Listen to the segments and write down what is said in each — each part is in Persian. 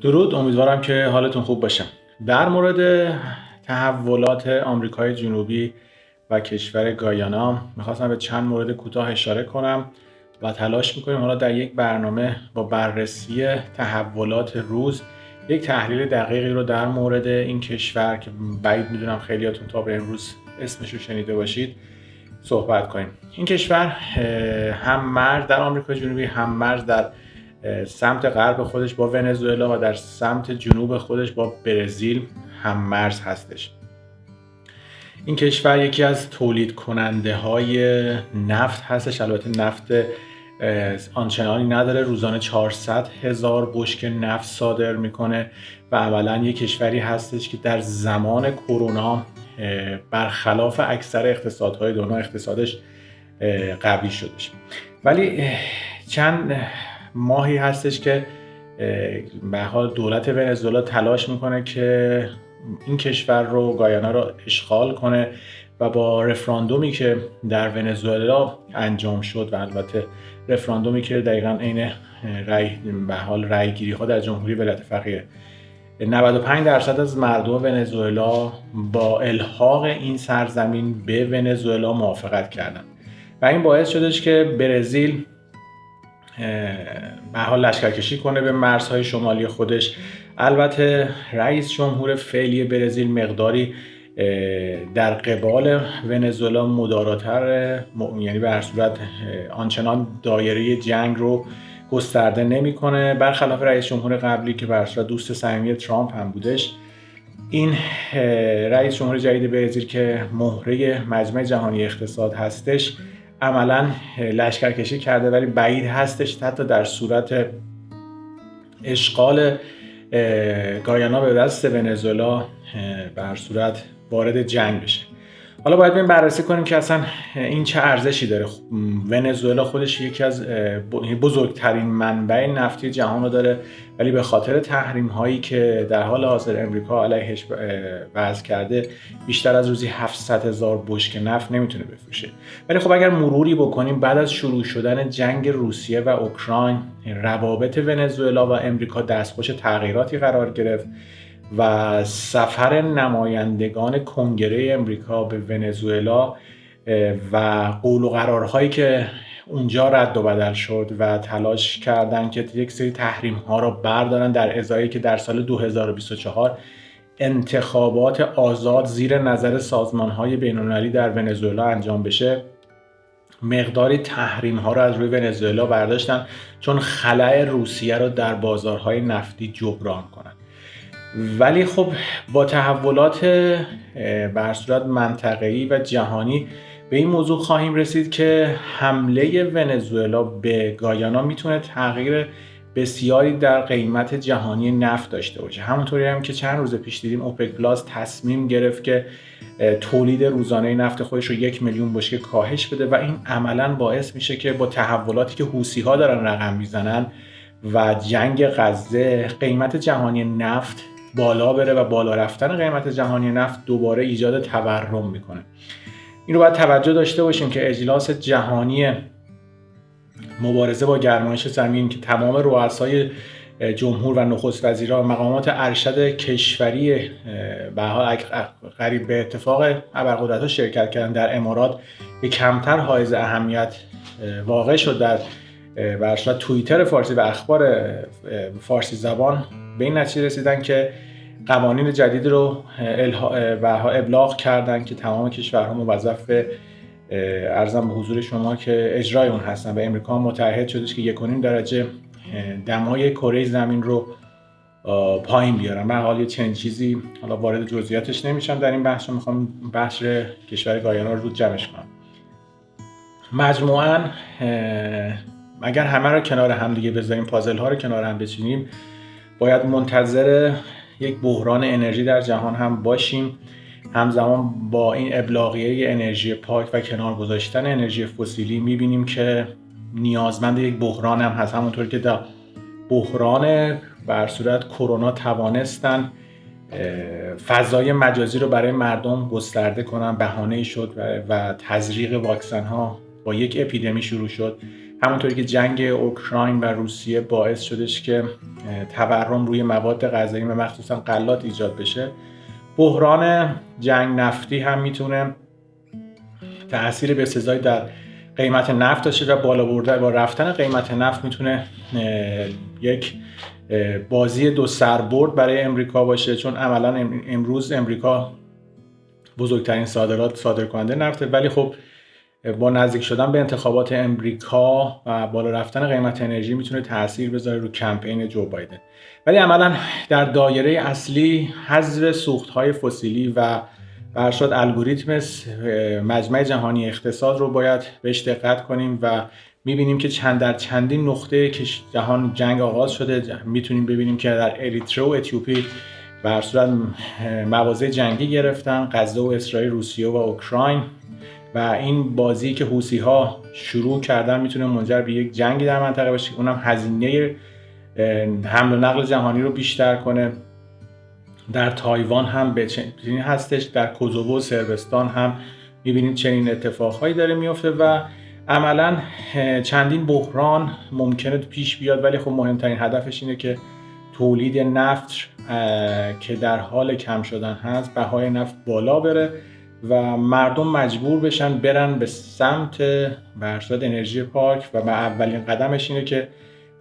درود، امیدوارم که حالتون خوب باشه. در مورد تحولات آمریکای جنوبی و کشور گایانا میخواستم به چند مورد کوتاه اشاره کنم و تلاش میکنیم حالا در یک برنامه با بررسی تحولات روز یک تحلیل دقیقی رو در مورد این کشور که بعید میدونم خیلیاتون تا به امروز اسمش رو شنیده باشید صحبت کنیم. این کشور هم مرز در آمریکای جنوبی، هم مرز در سمت غرب خودش با ونزوئلا و در سمت جنوب خودش با برزیل هم مرز هستش. این کشور یکی از تولید کننده های نفت هستش. البته نفت آنچنانی نداره، روزانه 400,000 بشکه نفت صادر میکنه و عملا یک کشوری هستش که در زمان کرونا برخلاف اکثر اقتصادهای دنیا اقتصادش قوی شدش. ولی چند ماهی هستش که به حال دولت ونزوئلا تلاش میکنه که این کشور رو، گایانا رو اشغال کنه و با رفراندومی که در ونزوئلا انجام شد و البته رفراندومی که دقیقاً عین رأی گیری ها در جمهوری ولایت فقیه 95% از مردم ونزوئلا با الحاق این سرزمین به ونزوئلا موافقت کردند و این باعث شدش که برزیل به حال لشکرکشی کنه به مرزهای شمالی خودش. البته رئیس جمهور فعلی برزیل مقداری در قبال ونزوئلا مداراتر، یعنی به هر صورت آنچنان دایره جنگ رو گسترده نمیکنه، برخلاف رئیس جمهور قبلی که به هر صورت دوست صمیمی ترامپ هم بودش. این رئیس جمهور جدید برزیل که مهره مجمع جهانی اقتصاد هستش عملا لشکرکشی کرده، ولی بعید هستش حتی در صورت اشغال گایانا به دست ونزوئلا به هر صورت وارد جنگ بشه. حالا باید بریم بررسی کنیم که اصلا این چه ارزشی داره. ونزوئلا خودش یکی از بزرگترین منبع نفتی جهان رو داره، ولی به خاطر تحریم هایی که در حال حاضر امریکا علیهش وضع کرده بیشتر از روزی 700,000 بشکه نفت نمیتونه بفروشه. ولی خب اگر مروری بکنیم بعد از شروع شدن جنگ روسیه و اوکراین، روابط ونزوئلا و امریکا دستخوش تغییراتی قرار گرفت و سفر نمایندگان کنگره امریکا به ونزوئلا و قول و قرارهایی که اونجا رد و بدل شد و تلاش کردن که یک سری تحریم ها رو بردارن در ازایی که در سال 2024 انتخابات آزاد زیر نظر سازمان های بین المللی در ونزوئلا انجام بشه، مقداری تحریم ها رو از روی ونزوئلا برداشتن چون خلأ روسیه رو در بازارهای نفتی جبران کنن. ولی خب با تحولات به هر صورت منطقه‌ای و جهانی به این موضوع خواهیم رسید که حمله ونزوئلا به گایانا میتونه تغییر بسیاری در قیمت جهانی نفت داشته باشه. همونطوری هم که چند روز پیش دیدیم اوپک پلاس تصمیم گرفت که تولید روزانه نفت خودش رو 1,000,000 بشکه کاهش بده و این عملاً باعث میشه که با تحولاتی که حوثی‌ها دارن رقم میزنن و جنگ غزه قیمت جهانی نفت بالا بره و بالا رفتن قیمت جهانی نفت دوباره ایجاد تورم میکنه. این رو باید توجه داشته باشیم که اجلاس جهانی مبارزه با گرمایش زمین که تمام رؤسای جمهور و نخست وزیران و مقامات ارشد کشوری به حال قریب به اتفاق ابرقدرت‌ها شرکت کردن در امارات به کمتر حائز اهمیت واقع شد در برشت توییتر فارسی و اخبار فارسی زبان به این نتیجه رسیدن که قوانین جدید رو ابلاغ کردن که تمام کشورها موظف به عرضم به حضور شما که اجرای اون هستن و امریکا متعهد شدش که 1.5 درجه دمای کره زمین رو پایین بیارن. من حالا چند چیزی حالا وارد جزئیاتش نمیشم در این بحث، میخوام بحث کشور گایانا رو جمعش کنم. مجموعاً اگر همه رو کنار هم دیگه بذاریم، پازل ها رو کنار هم بچینیم، باید منتظر یک بحران انرژی در جهان هم باشیم. همزمان با این ابلاغیه انرژی پاک و کنار گذاشتن انرژی فسیلی میبینیم که نیازمند یک بحران هم هست. همونطور که در بحران بر صورت کرونا توانستن فضای مجازی رو برای مردم گسترده کنن، بهانه‌ای شد و تزریق واکسن ها با یک اپیدمی شروع شد. همونطوری که جنگ اوکراین و روسیه باعث شدش که تورم روی مواد غذایی و مخصوصا غلات ایجاد بشه، بحران جنگ نفتی هم میتونه تأثیر بسزایی در قیمت نفت داشته و بالا برده با رفتن قیمت نفت میتونه یک بازی دو سربرد برای امریکا باشه، چون عملا امروز امریکا بزرگترین صادر کننده نفته، ولی خب با نزدیک شدن به انتخابات امریکا و بالا رفتن قیمت انرژی میتونه تاثیر بذاره رو کمپین جو بایدن. ولی عملا در دایره اصلی حذف سوخت‌های فسیلی و برشاد الگوریتم مجمع جهانی اقتصاد رو باید بهش دقت کنیم و میبینیم که چندین نقطه که جهان جنگ آغاز شده میتونیم ببینیم که در اریتره و اتیوپی بر صورت مواضع جنگی گرفتن، غزه و اسرائیل، روسیه و اوکراین، و این بازی که حوثی ها شروع کردن میتونه منجر به یک جنگی در منطقه بشه، اونم هزینه حمل و نقل جهانی رو بیشتر کنه. در تایوان هم به چنین هستش، در کوزوو و صربستان هم میبینید چنین اتفاقهایی داره میفته و عملا چندین بحران ممکنه پیش بیاد، ولی خب مهمترین هدفش اینه که تولید نفت که در حال کم شدن هست، بهای نفت بالا بره و مردم مجبور بشن برن به سمت برصد انرژی پاک و اولین قدمش اینه که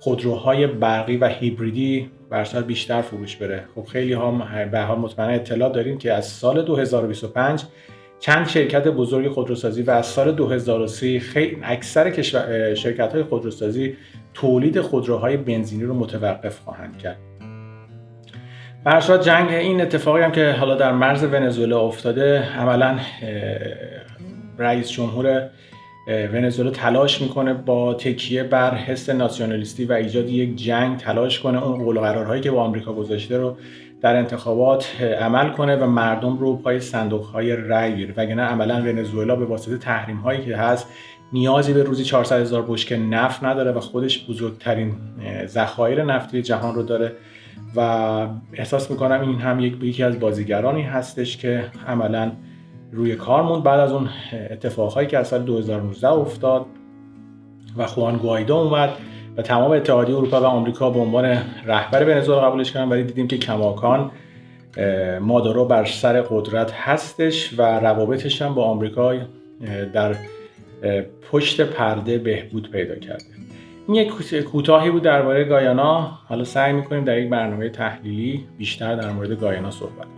خودروهای برقی و هیبریدی برصد بیشتر فروش بره. خب خیلی ها به حال مطمئنا اطلاع داریم که از سال 2025 چند شرکت بزرگ خودروسازی و از سال 2030 خیلی اکثر شرکت‌های خودروسازی تولید خودروهای بنزینی رو متوقف خواهند کرد. برصد جنگ این اتفاقی هم که حالا در مرز ونزوئلا افتاده، عملاً رئیس جمهور ونزوئلا تلاش میکنه با تکیه بر حس ناسیونالیستی و ایجاد یک جنگ تلاش کنه اون قول و قرارهایی که با آمریکا گذاشته رو در انتخابات عمل کنه و مردم رو پای صندوق‌های رأی بیاره، وگرنه عملاً ونزوئلا به واسطه تحریم‌هایی که هست نیازی به روزی 400,000 بشکه نفت نداره و خودش بزرگترین ذخایر نفتی جهان رو داره و احساس میکنم این هم یکی از بازیگرانی هستش که عملاً روی کار موند بعد از اون اتفاقهایی که از سال 2019 افتاد و خوان گوایدو اومد و تمام اتحادیه اروپا و آمریکا به عنوان رهبر ونزوئلا قبولش کردن، ولی دیدیم که کماکان مادورو بر سر قدرت هستش و روابطش هم با آمریکا در پشت پرده بهبود پیدا کرده. این یک کوتاهی بود درباره گایانا. حالا سعی می‌کنیم در یک برنامه تحلیلی بیشتر در مورد گایانا صحبت کنیم.